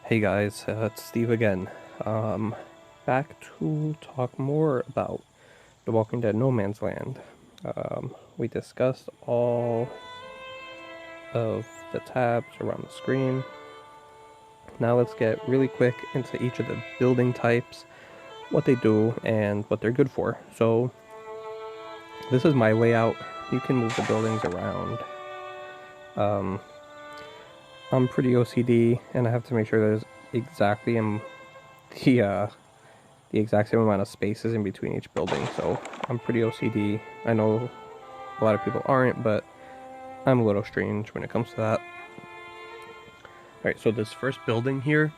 Hey guys, it's Steve again. Um, Back to talk more about The Walking Dead No Man's Land. We discussed all of the tabs around the screen. Now let's get really quick into each of the building types, what they do, and what they're good for. So, this is my layout. You can move the buildings around. Um, I'm pretty OCD, and I have to make sure there's exactly in the exact same amount of spaces in between each building, so I'm pretty OCD. I know a lot of people aren't, but I'm a little strange when it comes to that. Alright, so this first building here,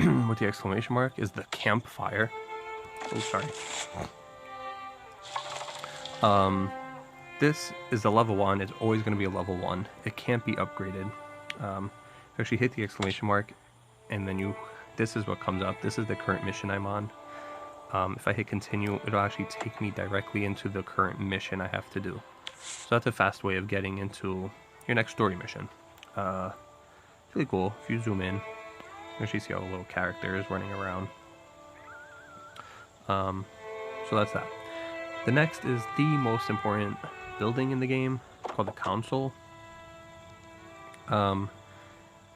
with the exclamation mark, is the Campfire. Oh, sorry. This is a level 1, it's always going to be a level 1. It can't be upgraded. Actually hit the exclamation mark, and then this is what comes up. This is the current mission I'm on. If I hit continue, it'll actually take me directly into the current mission I have to do. So that's a fast way of getting into your next story mission. It's really cool. If you zoom in, you actually see all the little characters running around. So that's that. The next is the most important building in the game, called the console.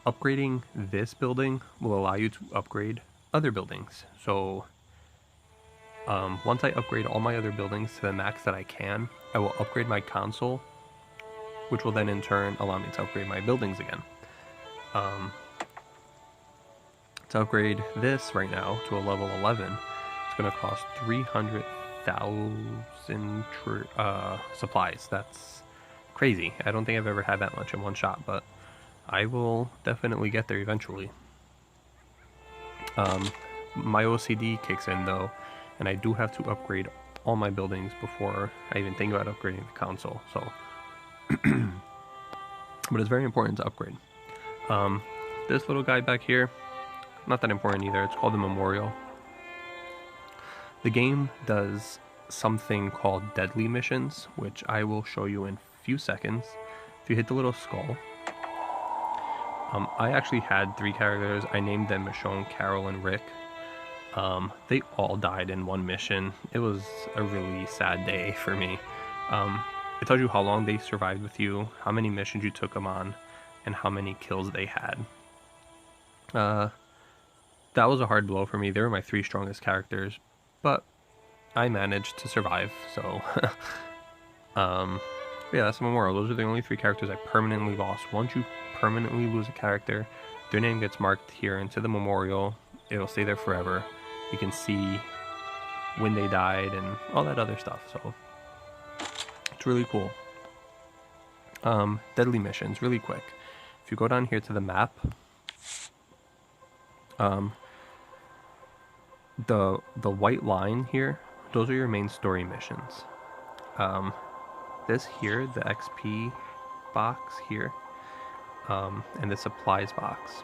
Upgrading this building will allow you to upgrade other buildings. So once I upgrade all my other buildings to the max that I can, I will upgrade my console, which will then in turn allow me to upgrade my buildings again. To upgrade this right now to a level 11, it's going to cost 300,000 supplies. That's crazy. I don't think I've ever had that much in one shot, but I will definitely get there eventually. My OCD kicks in though, and I do have to upgrade all my buildings before I even think about upgrading the console. So, but it's very important to upgrade. This little guy back here, not that important either. It's called the Memorial. The game does something called deadly missions, which I will show you in a few seconds. If you hit the little skull, I actually had 3 characters. I named them Michonne, Carol, and Rick. They all died in one mission. It was a really sad day for me. It tells you how long they survived with you, how many missions you took them on, and how many kills they had. That was a hard blow for me. They were my 3 strongest characters, but I managed to survive, so... yeah, that's the Memorial. Those are the only 3 characters I permanently lost. Once you permanently lose a character, their name gets marked here into the Memorial. It'll stay there forever. You can see when they died and all that other stuff, so it's really cool. Deadly missions, really quick. If you go down here to the map, the white line here, those are your main story missions. This here, the XP box here, and the supplies box,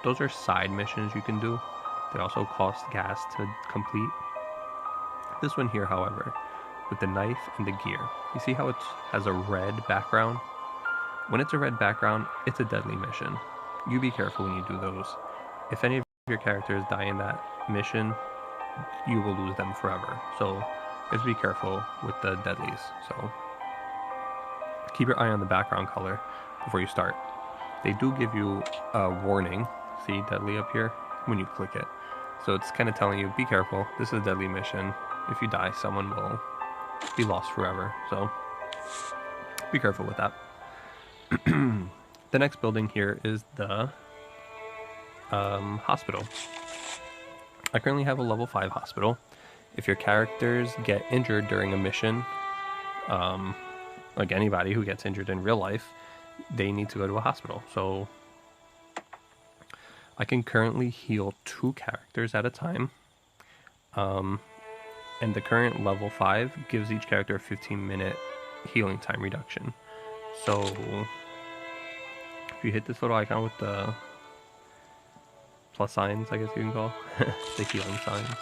those are side missions you can do. They also cost gas to complete. This one here, however, with the knife and the gear, you see how it has a red background? When it's a red background, it's a deadly mission. You be careful when you do those. If any of your characters die in that mission, you will lose them forever. So just be careful with the deadlies. So keep your eye on the background color before you start. They do give you a warning, see deadly up here, when you click it. So it's kind of telling you, be careful, this is a deadly mission. If you die, someone will be lost forever. So be careful with that. The next building here is the hospital. I currently have a level 5 hospital. If your characters get injured during a mission, like anybody who gets injured in real life, they need to go to a hospital. So I can currently heal 2 characters at a time. And the current level 5 gives each character a 15-minute healing time reduction. So if you hit this little icon with the plus signs, I guess you can call the healing signs,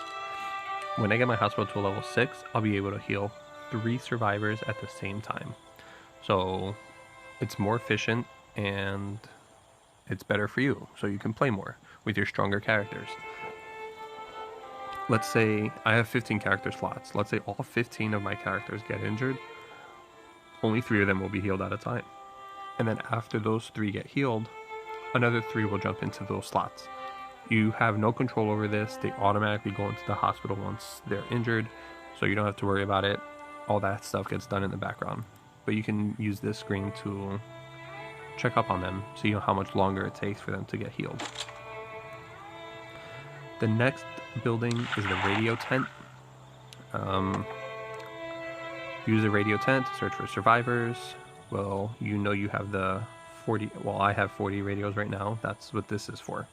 when I get my hospital to a level 6, I'll be able to heal 3 survivors at the same time. So it's more efficient, and it's better for you, so you can play more with your stronger characters. Let's say I have 15 character slots. Let's say all 15 of my characters get injured. Only 3 of them will be healed at a time. And then after those 3 get healed, another 3 will jump into those slots. You have no control over this. They automatically go into the hospital once they're injured, so you don't have to worry about it. All that stuff gets done in the background. But you can use this screen to check up on them, so you know how much longer it takes for them to get healed. The next building is the radio tent. Use the radio tent to search for survivors. Well, you know you have the 40, well, I have 40 radios right now. That's what this is for.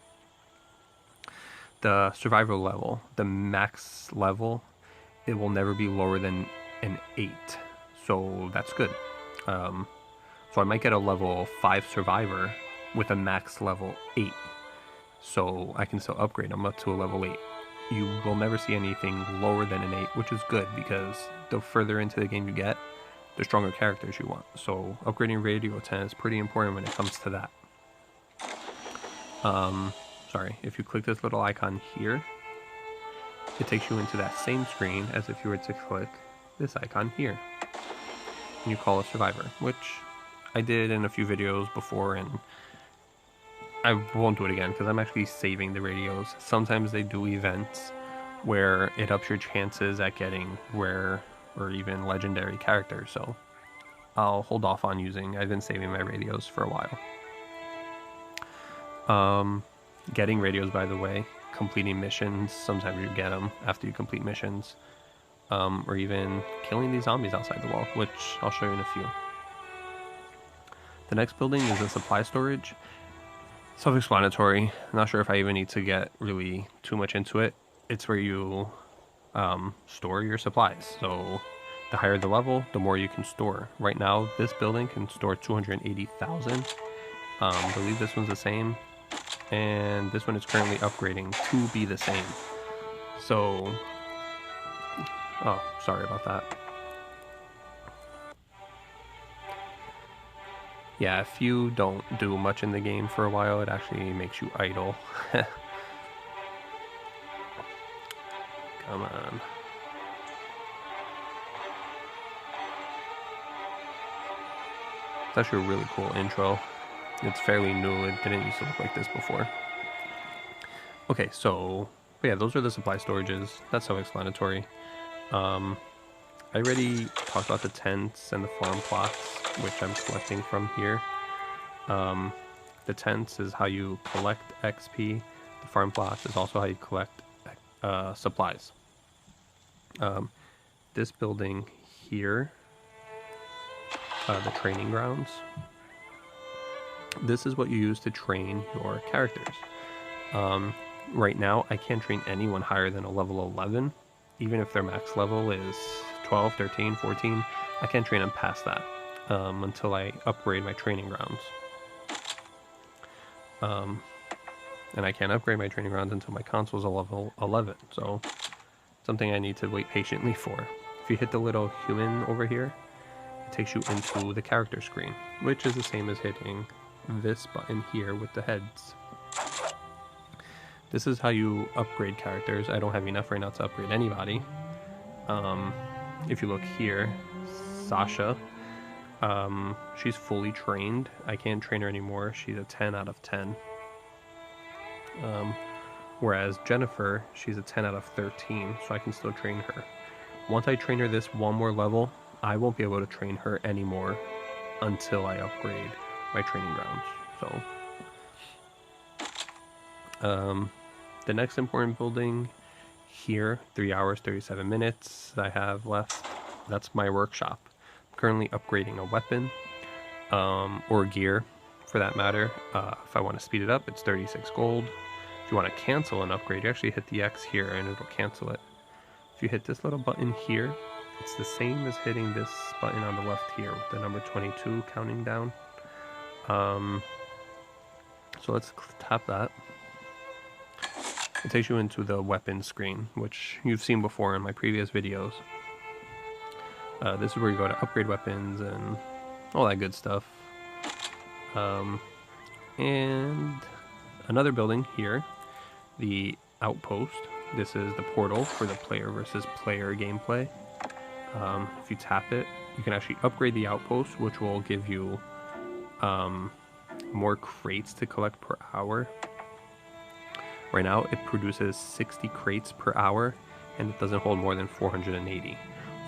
The survival level, the max level, it will never be lower than an 8. So that's good. So I might get a level 5 survivor with a max level 8. So I can still upgrade them up to a level 8. You will never see anything lower than an 8, which is good because the further into the game you get, the stronger characters you want. So upgrading Radio 10 is pretty important when it comes to that. Sorry, if you click this little icon here, it takes you into that same screen as if you were to click this icon here. And you call a survivor, which I did in a few videos before, and I won't do it again because I'm actually saving the radios. Sometimes they do events where it ups your chances at getting rare or even legendary characters, so I'll hold off on using. I've been saving my radios for a while. Getting radios, by the way, completing missions, sometimes you get them after you complete missions, or even killing these zombies outside the wall, which I'll show you in a few. The next building is the supply storage. Self-explanatory. Not sure if I even need to get really too much into it. It's where you store your supplies. So the higher the level, the more you can store. Right now, this building can store 280,000. I believe this one's the same. And this one is currently upgrading to be the same. So, oh, sorry about that. Yeah, if you don't do much in the game for a while, it actually makes you idle. Come on. It's actually a really cool intro. It's fairly new. It didn't used to look like this before. Okay, so yeah, those are the supply storages. That's self-explanatory. I already talked about the tents and the farm plots, which I'm collecting from here. The tents is how you collect XP. The farm plots is also how you collect supplies. This building here, the training grounds, this is what you use to train your characters. Right now, I can't train anyone higher than a level 11. Even if their max level is 12, 13, 14, I can't train them past that until I upgrade my training grounds. And I can't upgrade my training grounds until my console's a level 11, so something I need to wait patiently for. If you hit the little human over here, it takes you into the character screen, which is the same as hitting this button here with the heads. This is how you upgrade characters. I don't have enough right now to upgrade anybody. If you look here, Sasha, she's fully trained. I can't train her anymore. She's a 10 out of 10. Whereas Jennifer, she's a 10 out of 13, so I can still train her. Once I train her this one more level, I won't be able to train her anymore until I upgrade my training grounds. So, the next important building here, 3 hours, 37 minutes I have left. That's my workshop. I'm currently upgrading a weapon, or gear for that matter. If I want to speed it up, it's 36 gold. If you want to cancel an upgrade, you actually hit the X here and it'll cancel it. If you hit this little button here, it's the same as hitting this button on the left here with the number 22 counting down. So let's tap that. It takes you into the weapons screen, which you've seen before in my previous videos. This is where you go to upgrade weapons and all that good stuff. And another building here, the Outpost. This is the portal for the player versus player gameplay. If you tap it, you can actually upgrade the Outpost, which will give you more crates to collect per hour. Right now, it produces 60 crates per hour, and it doesn't hold more than 480.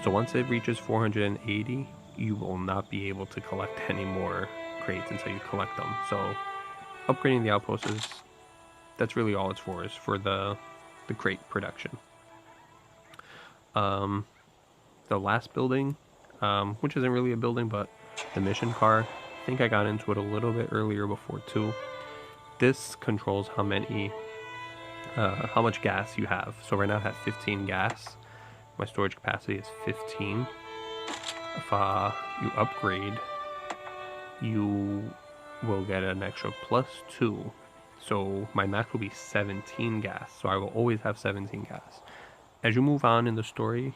So once it reaches 480, you will not be able to collect any more crates until you collect them. So upgrading the Outpost that's really all it's for, is for the crate production. The last building, which isn't really a building, but the mission car, I think I got into it a little bit earlier before too. This controls how much gas you have. So right now I have 15 gas. My storage capacity is 15. If you upgrade, you will get an extra +2. So my max will be 17 gas. So I will always have 17 gas. As you move on in the story,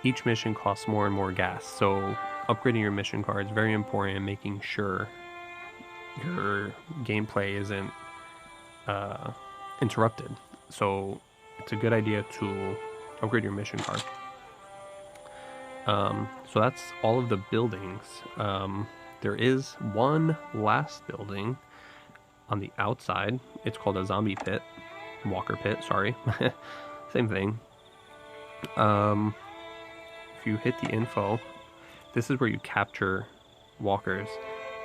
each mission costs more and more gas. So upgrading your mission car is very important in making sure your gameplay isn't interrupted. So it's a good idea to upgrade your mission car. So that's all of the buildings. There is one last building on the outside. It's called a zombie pit. Walker pit, sorry. Same thing. If you hit the info, this is where you capture walkers,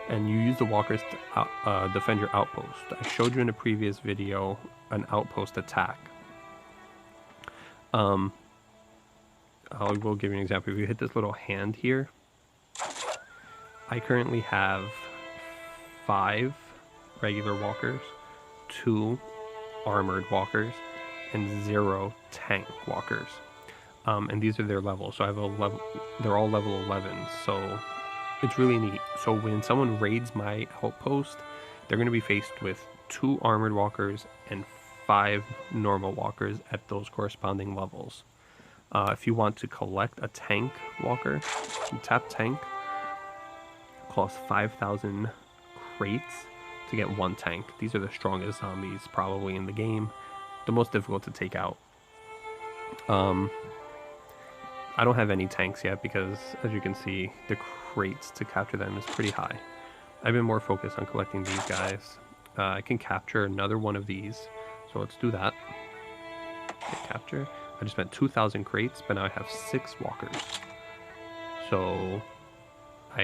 and you use the walkers to defend your outpost. I showed you in a previous video an outpost attack. I will give you an example. If you hit this little hand here, I currently have 5 regular walkers, 2 armored walkers, and 0 tank walkers. And these are their levels. So I have they're all level 11s. So it's really neat. So when someone raids my outpost, they're going to be faced with 2 armored walkers and 5 normal walkers at those corresponding levels. If you want to collect a tank walker, you tap tank. It costs 5,000 crates to get 1 tank. These are the strongest zombies probably in the game, the most difficult to take out. I don't have any tanks yet because, as you can see, the crates to capture them is pretty high. I've been more focused on collecting these guys. I can capture another one of these, so let's do that. Okay, capture. I just spent 2,000 crates, but now I have 6 walkers. So I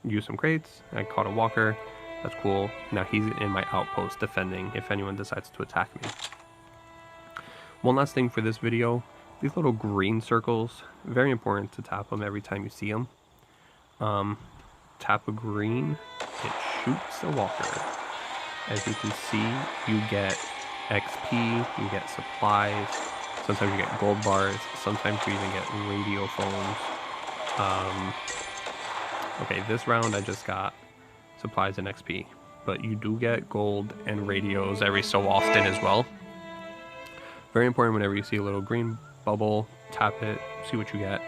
used some crates, I caught a walker, that's cool. Now he's in my outpost defending if anyone decides to attack me. One last thing for this video, these little green circles, very important to tap them every time you see them. Tap a green, it shoots a walker. As you can see, you get XP, you get supplies, sometimes you get gold bars, sometimes you even get radio phones. Okay, this round I just got supplies and XP, but you do get gold and radios every so often as well. Very important whenever you see a little green bubble, tap it, see what you get.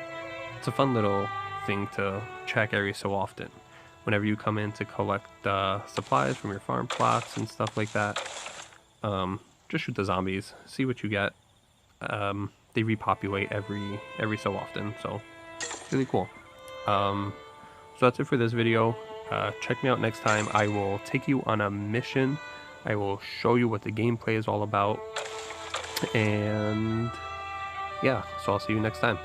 It's a fun little thing to check every so often. Whenever you come in to collect supplies from your farm plots and stuff like that, just shoot the zombies, see what you get. They repopulate every so often, so it's really cool. So that's it for this video. Check me out next time. I will take you on a mission. I will show you what the gameplay is all about. And yeah, so I'll see you next time.